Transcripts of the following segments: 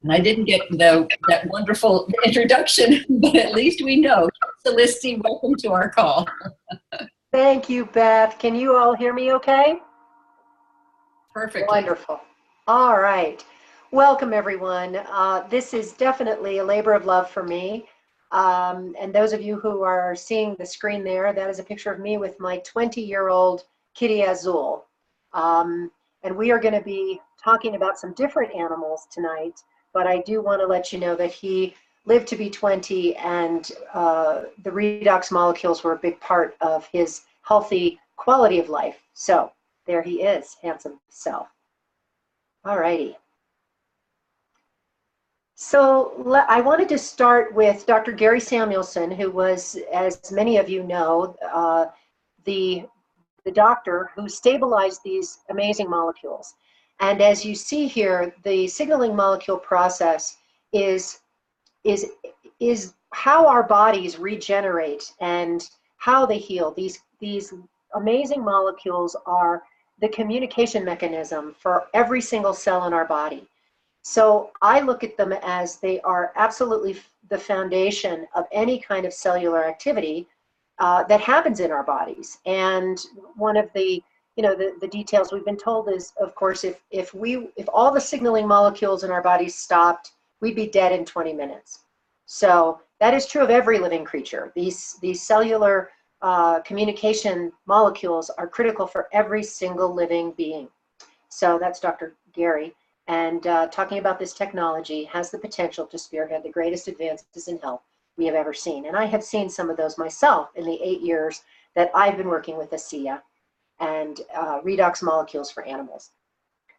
And I didn't get that wonderful introduction, but at least we know. Solisti, welcome to our call. Thank you, Beth. Can you all hear me okay? Perfectly. Wonderful. All right. Welcome, everyone. This is definitely a labor of love for me. And those of you who are seeing the screen there, that is a picture of me with my 20-year-old Kitty Azul. And we are going to be talking about some different animals tonight, but I do want to let you know that he lived to be 20, and the redox molecules were a big part of his healthy quality of life. So there he is, handsome self. All righty. So I wanted to start with Dr. Gary Samuelson, who was, as many of you know, the doctor who stabilized these amazing molecules. And as you see here, the signaling molecule process is how our bodies regenerate and how they heal. These amazing molecules are the communication mechanism for every single cell in our body. So I look at them as they are absolutely the foundation of any kind of cellular activity that happens in our bodies. And one of the the details we've been told is, of course, if all the signaling molecules in our bodies stopped, we'd be dead in 20 minutes. So that is true of every living creature. These cellular communication molecules are critical for every single living being. So that's Dr. Gary. And talking about this technology has the potential to spearhead the greatest advances in health we have ever seen. And I have seen some of those myself in the 8 years that I've been working with ASEA and redox molecules for animals.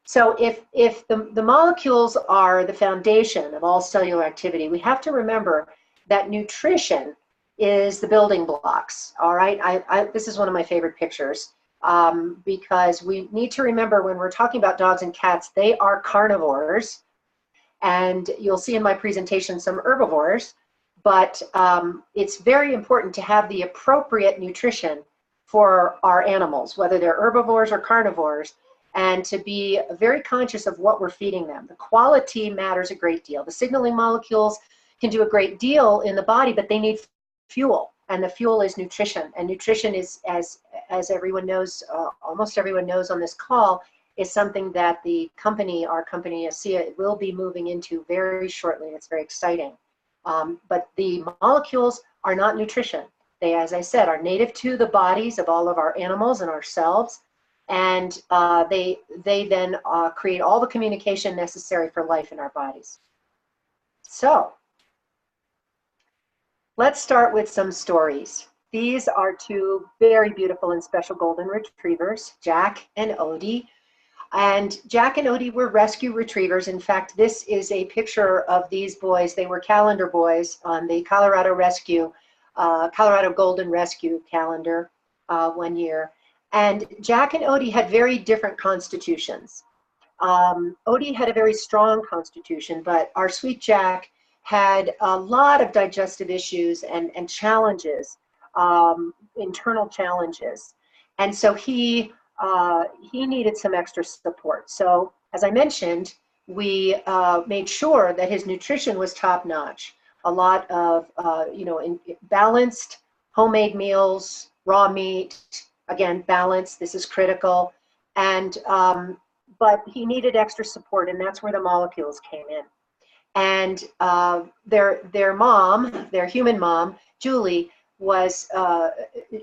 So if the molecules are the foundation of all cellular activity, we have to remember that nutrition is the building blocks, all right? This is one of my favorite pictures because we need to remember when we're talking about dogs and cats, they are carnivores. And you'll see in my presentation some herbivores, but it's very important to have the appropriate nutrition for our animals, whether they're herbivores or carnivores, and to be very conscious of what we're feeding them. The quality matters a great deal. The signaling molecules can do a great deal in the body, but they need fuel, and the fuel is nutrition. And nutrition is, as everyone knows, almost everyone knows on this call, is something that our company ASEA will be moving into very shortly. It's very exciting. But the molecules are not nutrition. They, as I said, are native to the bodies of all of our animals and ourselves, and they then create all the communication necessary for life in our bodies. So let's start with some stories. These are two very beautiful and special golden retrievers, Jack and Odie. And Jack and Odie were rescue retrievers. In fact, this is a picture of these boys. They were calendar boys on the Colorado Golden Rescue calendar one year. And Jack and Odie had very different constitutions. Odie had a very strong constitution, but our sweet Jack had a lot of digestive issues and challenges, internal challenges. And so he needed some extra support. So as I mentioned, we made sure that his nutrition was top notch. A lot of, balanced homemade meals, raw meat, again, balance, this is critical. And, but he needed extra support, and that's where the molecules came in. And their mom, their human mom, Julie,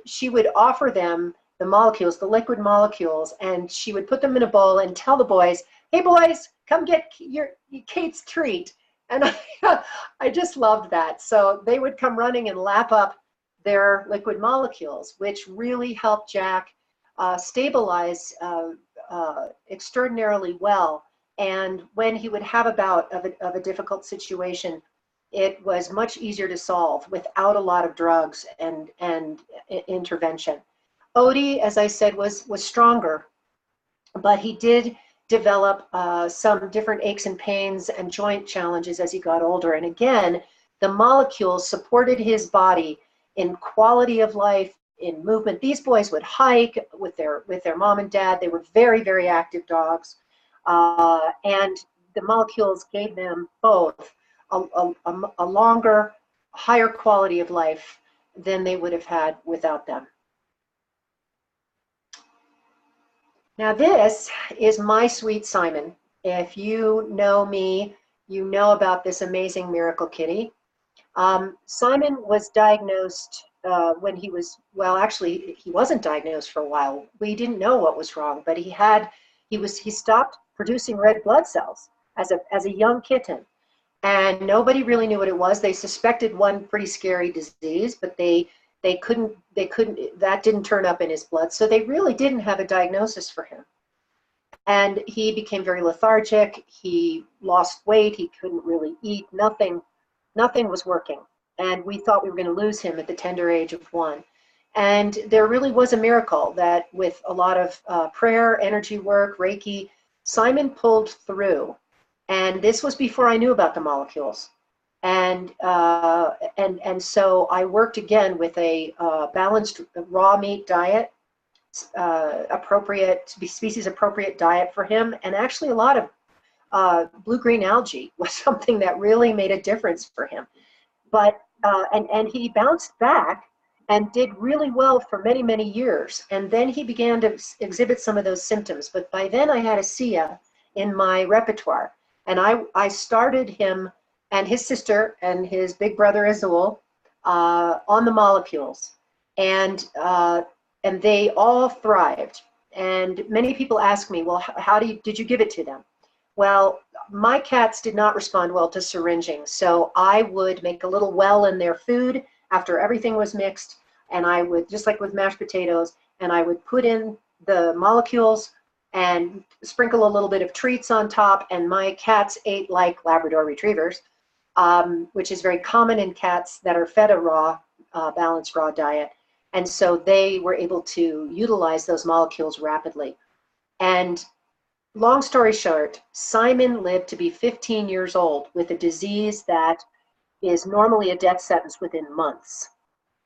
she would offer them the molecules, the liquid molecules, and she would put them in a bowl and tell the boys, hey boys, come get your Kate's treat. And I just loved that. So they would come running and lap up their liquid molecules, which really helped Jack stabilize extraordinarily well. And when he would have a bout of a difficult situation, it was much easier to solve without a lot of drugs and intervention. Odie, as I said, was stronger, but he did develop some different aches and pains and joint challenges as he got older. And again, the molecules supported his body in quality of life, in movement. These boys would hike with their mom and dad. They were very, very active dogs. And the molecules gave them both a longer, higher quality of life than they would have had without them. Now this is my sweet Simon. If you know me, you know about this amazing miracle kitty. Simon was diagnosed when he was, well, actually, he wasn't diagnosed for a while. We didn't know what was wrong, but he stopped producing red blood cells as a young kitten. And nobody really knew what it was. They suspected one pretty scary disease, but that didn't turn up in his blood. So they really didn't have a diagnosis for him. And he became very lethargic. He lost weight. He couldn't really eat. Nothing was working. And we thought we were going to lose him at the tender age of 1. And there really was a miracle that with a lot of prayer, energy work, Reiki, Simon pulled through. And this was before I knew about the molecules. And so I worked again with a balanced raw meat diet, species appropriate diet for him, and actually a lot of blue-green algae was something that really made a difference for him. But and he bounced back and did really well for many, many years. And then he began to exhibit some of those symptoms. But by then I had a SIA in my repertoire. And I started him and his sister and his big brother Azul on the molecules. And they all thrived. And many people ask me, well, did you give it to them? Well, my cats did not respond well to syringing. So I would make a little well in their food after everything was mixed. And I would, just like with mashed potatoes, and I would put in the molecules and sprinkle a little bit of treats on top. And my cats ate like Labrador retrievers, which is very common in cats that are fed a balanced raw diet. And so they were able to utilize those molecules rapidly. And long story short, Simon lived to be 15 years old with a disease that is normally a death sentence within months.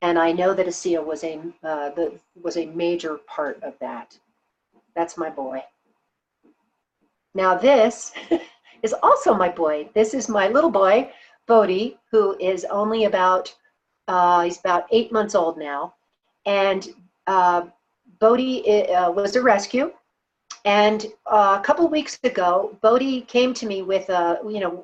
And I know that ASEA was a major part of that. That's my boy. Now this is also my boy. This is my little boy, Bodhi, who is only about, he's about 8 months old now. And Bodhi was a rescue. And a couple of weeks ago, Bodhi came to me with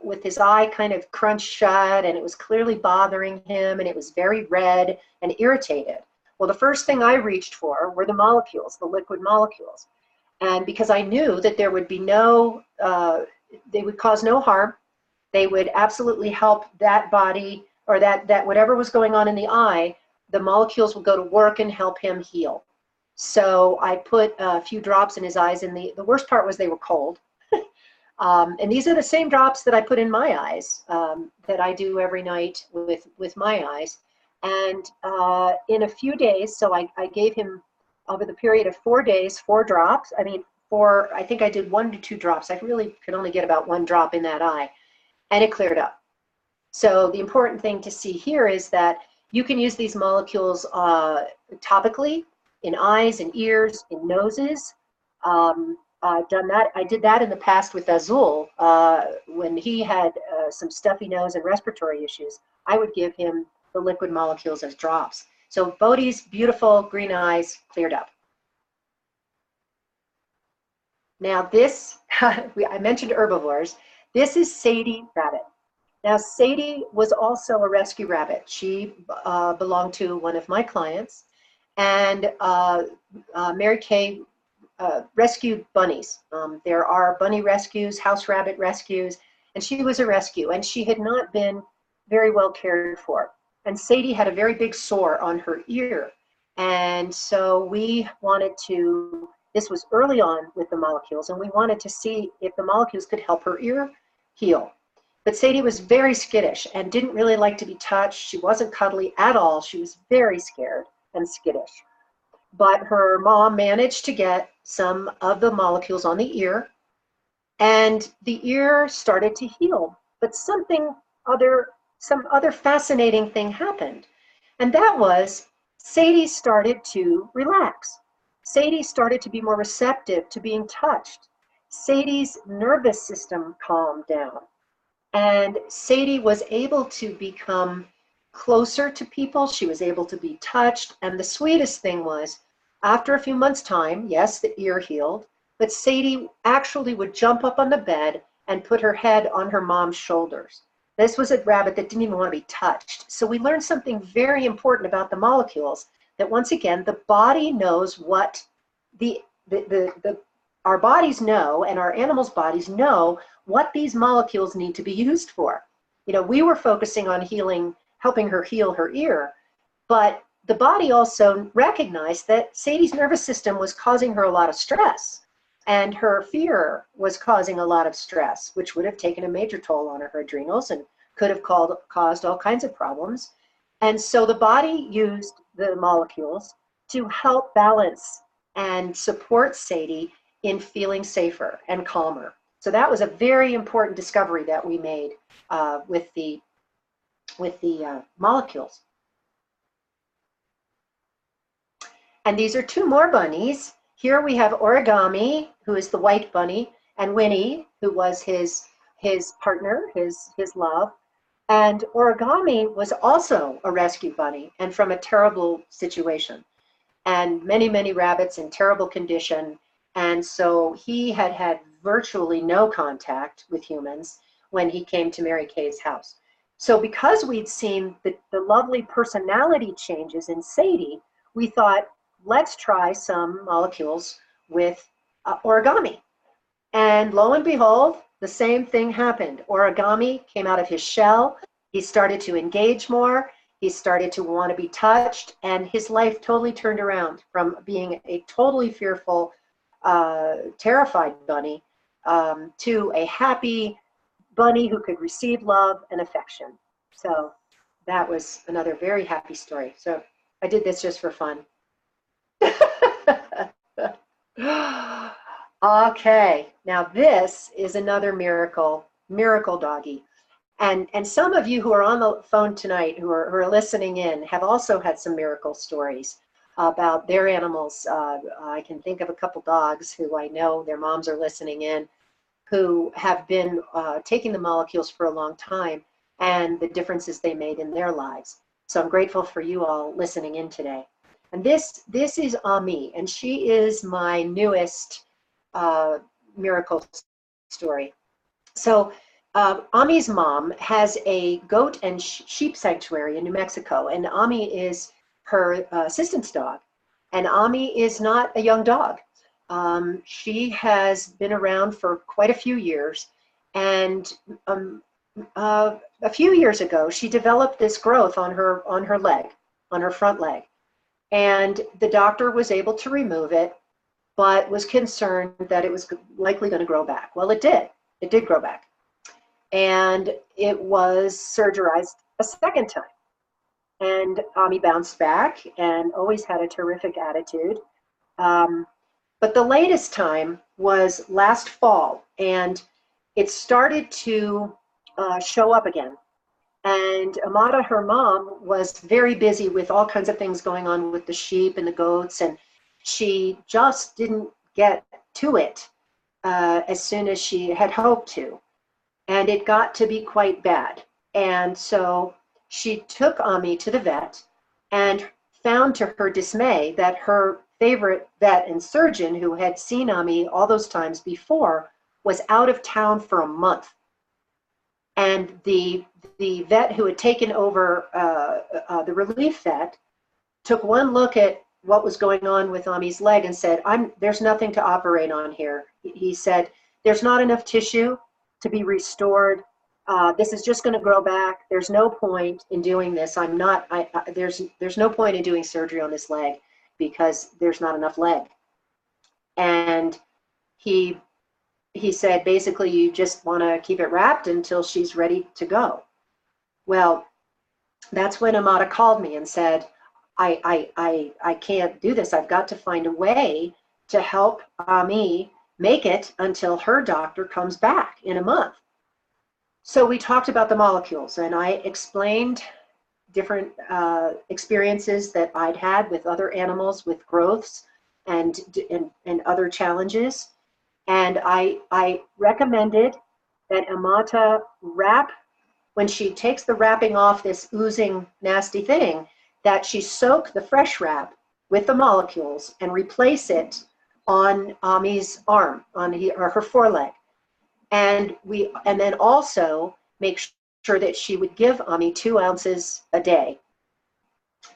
with his eye kind of crunched shut, and it was clearly bothering him, and it was very red and irritated. Well, the first thing I reached for were the molecules, the liquid molecules. And because I knew that there would be they would cause no harm, they would absolutely help that body, or that whatever was going on in the eye, the molecules would go to work and help him heal. So I put a few drops in his eyes, and the worst part was they were cold. And these are the same drops that I put in my eyes, that I do every night with my eyes. And in a few days, so I gave him, over the period of 4 days, 4 drops. I think I did 1 to 2 drops. I really could only get about 1 drop in that eye, and it cleared up. So the important thing to see here is that you can use these molecules topically, in eyes and ears, in noses. I've done that. I did that in the past with Azul when he had some stuffy nose and respiratory issues. I would give him the liquid molecules as drops. So Bodhi's beautiful green eyes cleared up. Now this, I mentioned herbivores. This is Sadie Rabbit. Now Sadie was also a rescue rabbit. She belonged to one of my clients. And Mary Kay rescued bunnies. There are bunny rescues, house rabbit rescues, and she was a rescue, and she had not been very well cared for. And Sadie had a very big sore on her ear. And so we wanted to, this was early on with the molecules, and we wanted to see if the molecules could help her ear heal. But Sadie was very skittish and didn't really like to be touched. She wasn't cuddly at all. She was very scared and skittish. But her mom managed to get some of the molecules on the ear, and the ear started to heal. But some other fascinating thing happened, and that was Sadie started to relax. Sadie started to be more receptive to being touched. Sadie's nervous system calmed down. And Sadie was able to become closer to people. She was able to be touched. And the sweetest thing was, after a few months' time, yes, the ear healed, but Sadie actually would jump up on the bed and put her head on her mom's shoulders. This was a rabbit that didn't even want to be touched. So we learned something very important about the molecules, that once again, the body knows what our bodies know, and our animals' bodies know what these molecules need to be used for. You know, we were focusing on healing, helping her heal her ear, but the body also recognized that Sadie's nervous system was causing her a lot of stress, and her fear was causing a lot of stress, which would have taken a major toll on her adrenals and could have caused all kinds of problems. And so the body used the molecules to help balance and support Sadie in feeling safer and calmer. So that was a very important discovery that we made with the molecules. And these are two more bunnies. Here we have Origami, who is the white bunny, and Winnie, who was his partner, his love. And Origami was also a rescue bunny, and from a terrible situation, and many rabbits in terrible condition. And so he had virtually no contact with humans when he came to Mary Kay's house. So because we'd seen the lovely personality changes in Sadie, we thought, let's try some molecules with Origami. And lo and behold, the same thing happened. Origami came out of his shell. He started to engage more. He started to want to be touched, and his life totally turned around from being a totally fearful, terrified bunny to a happy bunny who could receive love and affection. So that was another very happy story. So I did this just for fun. Okay, now this is another miracle doggy. And some of you who are on the phone tonight, who are listening in, have also had some miracle stories about their animals. I can think of a couple dogs who I know their moms are listening in, who have been taking the molecules for a long time, and the differences they made in their lives. So I'm grateful for you all listening in today. And this is Ami, and she is my newest miracle story. So Ami's mom has a goat and sheep sanctuary in New Mexico, and Ami is her assistance dog. And Ami is not a young dog. She has been around for quite a few years, and a few years ago, she developed this growth on her leg, on her front leg. And the doctor was able to remove it, but was concerned that it was likely going to grow back. Well, it did. It did grow back. And it was surgerized a second time. And Ami bounced back and always had a terrific attitude. But the latest time was last fall, and it started to show up again. And Amada, her mom, was very busy with all kinds of things going on with the sheep and the goats, and she just didn't get to it as soon as she had hoped to. And it got to be quite bad. And so she took Ami to the vet and found to her dismay that her favorite vet and surgeon, who had seen Ami all those times before, was out of town for a month. And the vet who had taken over, the relief vet, took one look at what was going on with Ami's leg and said, there's nothing to operate on here. He said, there's not enough tissue to be restored. This is just going to grow back. There's no point in doing this. There's no point in doing surgery on this leg because there's not enough leg. And he said, basically, you just want to keep it wrapped until she's ready to go. Well, that's when Amada called me and said, I can't do this. I've got to find a way to help Ami make it until her doctor comes back in a month. So we talked about the molecules, and I explained different experiences that I'd had with other animals with growths and other challenges. And I recommended that Amata wrap, when she takes the wrapping off this oozing nasty thing, that she soak the fresh wrap with the molecules and replace it on Ami's arm, on her foreleg. And then also make sure that she would give Ami 2 ounces a day.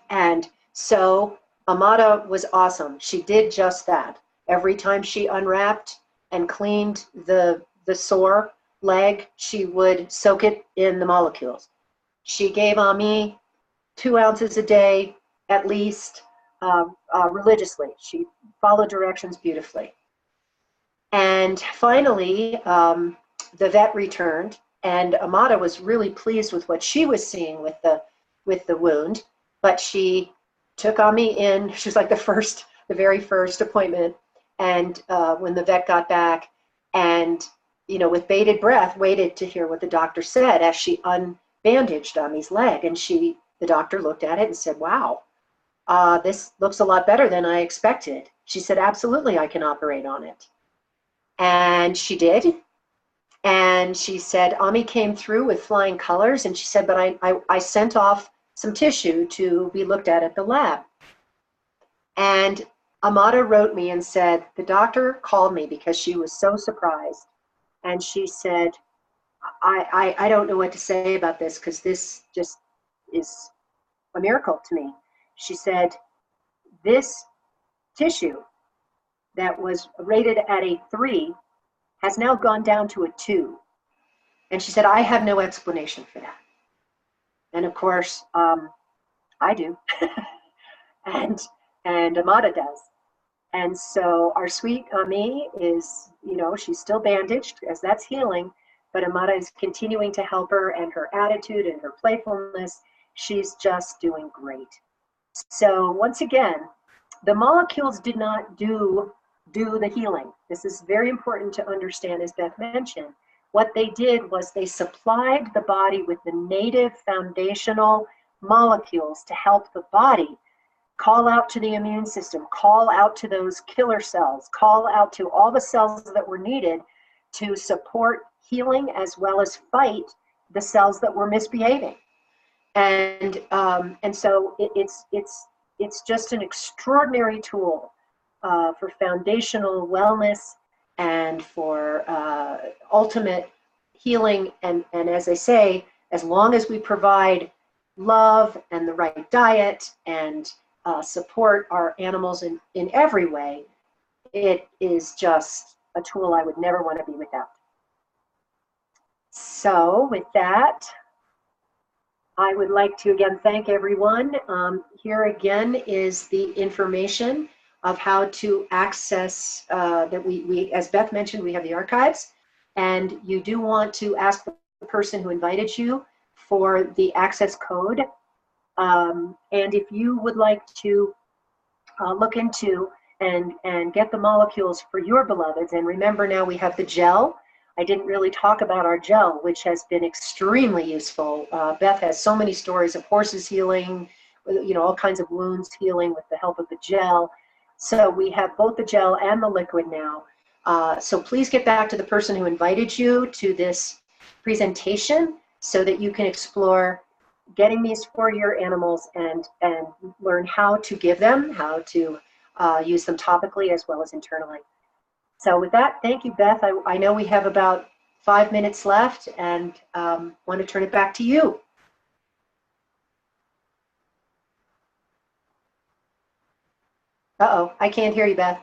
And so Amata was awesome. She did just that. Every time she unwrapped and cleaned the sore leg, she would soak it in the molecules. She gave Ami 2 ounces a day, at least, religiously. She followed directions beautifully. And finally, the vet returned, and Amata was really pleased with what she was seeing with the wound. But she took Ami in. She was like the very first appointment. And when the vet got back, and with bated breath, waited to hear what the doctor said as she unbandaged Ami's leg. And the doctor looked at it and said, "Wow, this looks a lot better than I expected." She said, "Absolutely, I can operate on it." And she did. And she said, Ami came through with flying colors. And she said, "But I sent off some tissue to be looked at the lab." And Amata wrote me and said, the doctor called me because she was so surprised. And she said, I don't know what to say about this, because this just is a miracle to me. She said, "This tissue that was rated at a 3 has now gone down to a 2. And she said, "I have no explanation for that." And of course, I do. and Amata does. And so our sweet Ami is, she's still bandaged, as that's healing, but Amata is continuing to help her, and her attitude and her playfulness, she's just doing great. So once again, the molecules did not do the healing. This is very important to understand, as Beth mentioned. What they did was they supplied the body with the native foundational molecules to help the body call out to the immune system, call out to those killer cells, call out to all the cells that were needed to support healing, as well as fight the cells that were misbehaving. And so it's just an extraordinary tool for foundational wellness and for ultimate healing. And as I say, as long as we provide love and the right diet and support our animals in every way, it is just a tool I would never want to be without. So with that, I would like to again thank everyone. Here again is the information of how to access that we, as Beth mentioned, we have the archives, and you do want to ask the person who invited you for the access code. And if you would like to look into and get the molecules for your beloveds, and remember now we have the gel. I didn't really talk about our gel, which has been extremely useful. Beth has so many stories of horses healing, all kinds of wounds healing with the help of the gel. So we have both the gel and the liquid now. So please get back to the person who invited you to this presentation so that you can explore getting these for your animals and learn how to give them, how to use them topically as well as internally. So with that, thank you, Beth. I know we have about 5 minutes left, and want to turn it back to you. Uh-oh, I can't hear you, Beth.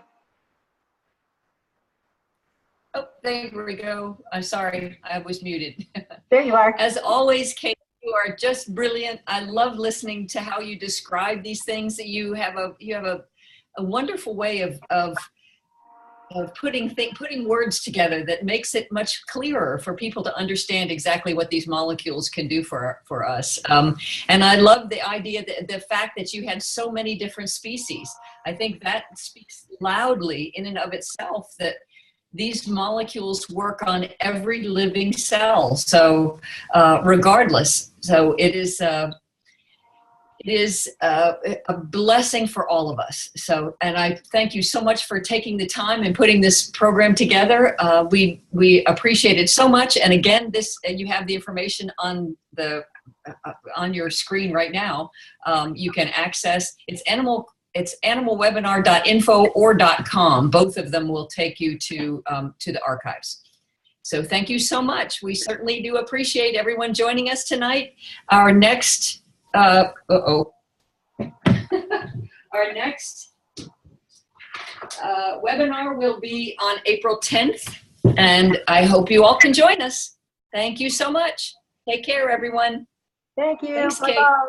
Oh, there we go. I'm sorry, I was muted. There you are. As always, Kate, you are just brilliant. I love listening to how you describe these things. That you have a wonderful way of putting words together that makes it much clearer for people to understand exactly what these molecules can do for us. And I love the idea, the fact that you had so many different species. I think that speaks loudly in and of itself that these molecules work on every living cell. So regardless, so it is, It is a blessing for all of us. So, and I thank you so much for taking the time and putting this program together. We appreciate it so much. And again, you have the information on the on your screen right now. You can access it's animalwebinar.info or .com. Both of them will take you to the archives. So thank you so much. We certainly do appreciate everyone joining us tonight. Our next our next webinar will be on April 10th, and I hope you all can join us. Thank you so much. Take care, everyone. Thank you. Thanks, Kate. Bye-bye.